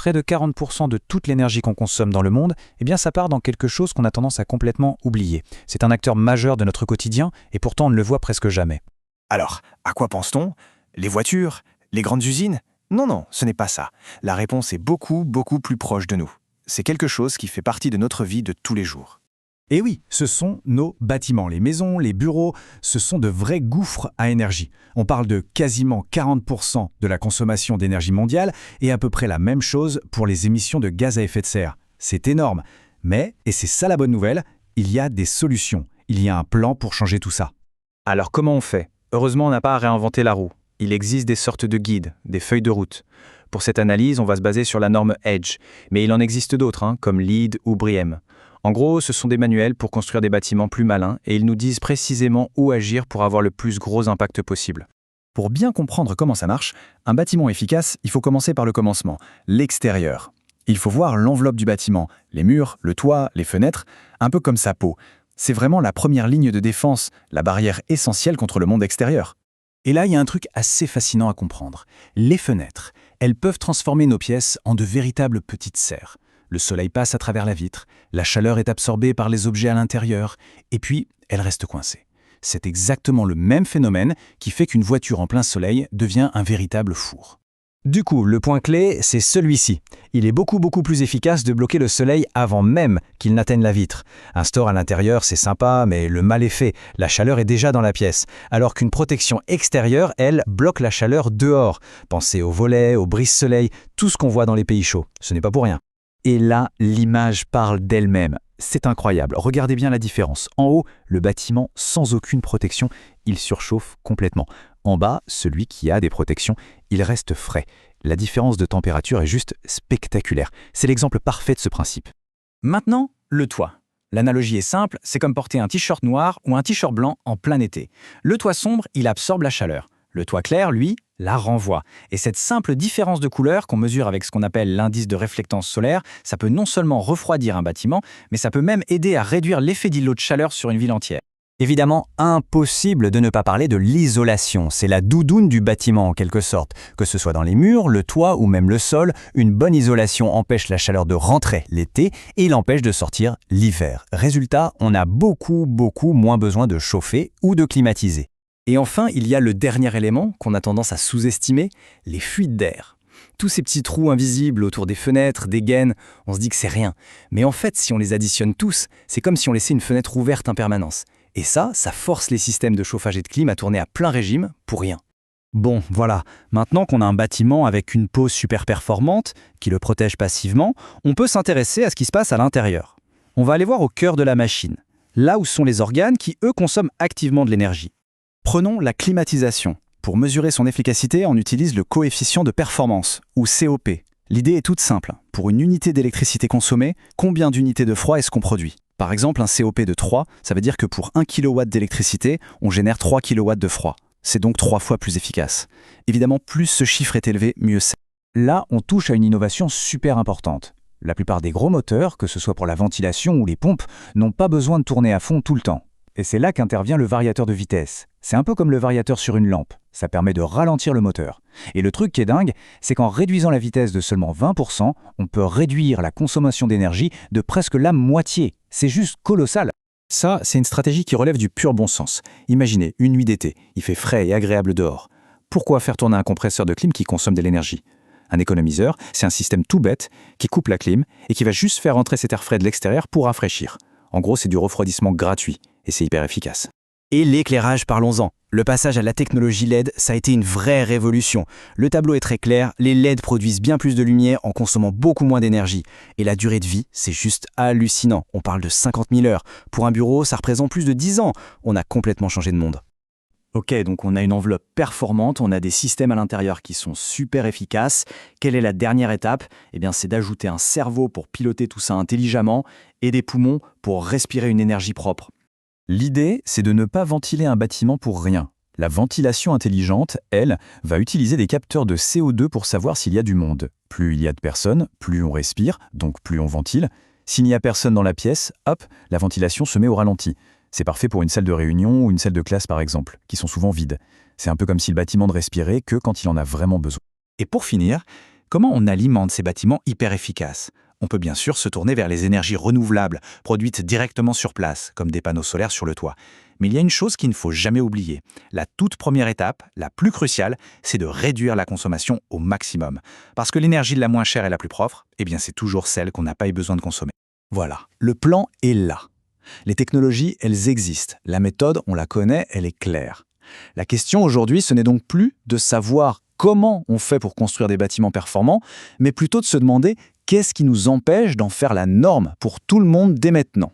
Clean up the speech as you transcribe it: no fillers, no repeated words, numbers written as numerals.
Près de 40% de toute l'énergie qu'on consomme dans le monde, eh bien ça part dans quelque chose qu'on a tendance à complètement oublier. C'est un acteur majeur de notre quotidien et pourtant on ne le voit presque jamais. Alors, à quoi pense-t-on? Les voitures? Les grandes usines? Non, non, ce n'est pas ça. La réponse est beaucoup, beaucoup plus proche de nous. C'est quelque chose qui fait partie de notre vie de tous les jours. Et oui, ce sont nos bâtiments, les maisons, les bureaux, ce sont de vrais gouffres à énergie. On parle de quasiment 40% de la consommation d'énergie mondiale et à peu près la même chose pour les émissions de gaz à effet de serre. C'est énorme. Mais, et c'est ça la bonne nouvelle, il y a des solutions. Il y a un plan pour changer tout ça. Alors comment on fait? Heureusement, on n'a pas à réinventer la roue. Il existe des sortes de guides, des feuilles de route. Pour cette analyse, on va se baser sur la norme EDGE, mais il en existe d'autres, comme LEED ou BREEAM. En gros, ce sont des manuels pour construire des bâtiments plus malins et ils nous disent précisément où agir pour avoir le plus gros impact possible. Pour bien comprendre comment ça marche, un bâtiment efficace, il faut commencer par le commencement, l'extérieur. Il faut voir l'enveloppe du bâtiment, les murs, le toit, les fenêtres, un peu comme sa peau. C'est vraiment la première ligne de défense, la barrière essentielle contre le monde extérieur. Et là, il y a un truc assez fascinant à comprendre. Les fenêtres, elles peuvent transformer nos pièces en de véritables petites serres. Le soleil passe à travers la vitre, la chaleur est absorbée par les objets à l'intérieur, et puis elle reste coincée. C'est exactement le même phénomène qui fait qu'une voiture en plein soleil devient un véritable four. Du coup, le point clé, c'est celui-ci. Il est beaucoup plus efficace de bloquer le soleil avant même qu'il n'atteigne la vitre. Un store à l'intérieur, c'est sympa, mais le mal est fait. La chaleur est déjà dans la pièce. Alors qu'une protection extérieure, elle, bloque la chaleur dehors. Pensez aux volets, aux brise-soleil, tout ce qu'on voit dans les pays chauds. Ce n'est pas pour rien. Et là, l'image parle d'elle-même. C'est incroyable. Regardez bien la différence. En haut, le bâtiment sans aucune protection, il surchauffe complètement. En bas, celui qui a des protections, il reste frais. La différence de température est juste spectaculaire. C'est l'exemple parfait de ce principe. Maintenant, le toit. L'analogie est simple, c'est comme porter un t-shirt noir ou un t-shirt blanc en plein été. Le toit sombre, il absorbe la chaleur. Le toit clair, lui, la renvoie. Et cette simple différence de couleur qu'on mesure avec ce qu'on appelle l'indice de réflectance solaire, ça peut non seulement refroidir un bâtiment, mais ça peut même aider à réduire l'effet d'îlot de chaleur sur une ville entière. Évidemment, impossible de ne pas parler de l'isolation. C'est la doudoune du bâtiment en quelque sorte. Que ce soit dans les murs, le toit ou même le sol, une bonne isolation empêche la chaleur de rentrer l'été et l'empêche de sortir l'hiver. Résultat, on a beaucoup moins besoin de chauffer ou de climatiser. Et enfin, il y a le dernier élément qu'on a tendance à sous-estimer, les fuites d'air. Tous ces petits trous invisibles autour des fenêtres, des gaines, on se dit que c'est rien. Mais en fait, si on les additionne tous, c'est comme si on laissait une fenêtre ouverte en permanence. Et ça force les systèmes de chauffage et de clim à tourner à plein régime pour rien. Bon, voilà, maintenant qu'on a un bâtiment avec une peau super performante, qui le protège passivement, on peut s'intéresser à ce qui se passe à l'intérieur. On va aller voir au cœur de la machine, là où sont les organes qui, eux, consomment activement de l'énergie. Prenons la climatisation. Pour mesurer son efficacité, on utilise le coefficient de performance, ou COP. L'idée est toute simple. Pour une unité d'électricité consommée, combien d'unités de froid est-ce qu'on produit? Par exemple, un COP de 3, ça veut dire que pour 1 kW d'électricité, on génère 3 kW de froid. C'est donc 3 fois plus efficace. Évidemment, plus ce chiffre est élevé, mieux c'est. Là, on touche à une innovation super importante. La plupart des gros moteurs, que ce soit pour la ventilation ou les pompes, n'ont pas besoin de tourner à fond tout le temps. Et c'est là qu'intervient le variateur de vitesse. C'est un peu comme le variateur sur une lampe. Ça permet de ralentir le moteur. Et le truc qui est dingue, c'est qu'en réduisant la vitesse de seulement 20%, on peut réduire la consommation d'énergie de presque la moitié. C'est juste colossal. Ça, c'est une stratégie qui relève du pur bon sens. Imaginez, une nuit d'été, il fait frais et agréable dehors. Pourquoi faire tourner un compresseur de clim qui consomme de l'énergie? Un économiseur, c'est un système tout bête qui coupe la clim et qui va juste faire entrer cet air frais de l'extérieur pour rafraîchir. En gros, c'est du refroidissement gratuit et c'est hyper efficace. Et l'éclairage, parlons-en. Le passage à la technologie LED, ça a été une vraie révolution. Le tableau est très clair, les LED produisent bien plus de lumière en consommant beaucoup moins d'énergie. Et la durée de vie, c'est juste hallucinant. On parle de 50 000 heures. Pour un bureau, ça représente plus de 10 ans. On a complètement changé de monde. Ok, donc on a une enveloppe performante, on a des systèmes à l'intérieur qui sont super efficaces. Quelle est la dernière étape? Eh bien, c'est d'ajouter un cerveau pour piloter tout ça intelligemment et des poumons pour respirer une énergie propre. L'idée, c'est de ne pas ventiler un bâtiment pour rien. La ventilation intelligente, elle, va utiliser des capteurs de CO2 pour savoir s'il y a du monde. Plus il y a de personnes, plus on respire, donc plus on ventile. S'il n'y a personne dans la pièce, hop, la ventilation se met au ralenti. C'est parfait pour une salle de réunion ou une salle de classe par exemple, qui sont souvent vides. C'est un peu comme si le bâtiment ne respirait que quand il en a vraiment besoin. Et pour finir, Comment on alimente ces bâtiments hyper efficaces? On peut bien sûr se tourner vers les énergies renouvelables, produites directement sur place, comme des panneaux solaires sur le toit. Mais il y a une chose qu'il ne faut jamais oublier. La toute première étape, la plus cruciale, c'est de réduire la consommation au maximum. Parce que l'énergie la moins chère et la plus propre, eh bien c'est toujours celle qu'on n'a pas eu besoin de consommer. Voilà, le plan est là. Les technologies, elles existent. La méthode, on la connaît, elle est claire. La question aujourd'hui, ce n'est donc plus de savoir comment on fait pour construire des bâtiments performants, mais plutôt de se demander qu'est-ce qui nous empêche d'en faire la norme pour tout le monde dès maintenant.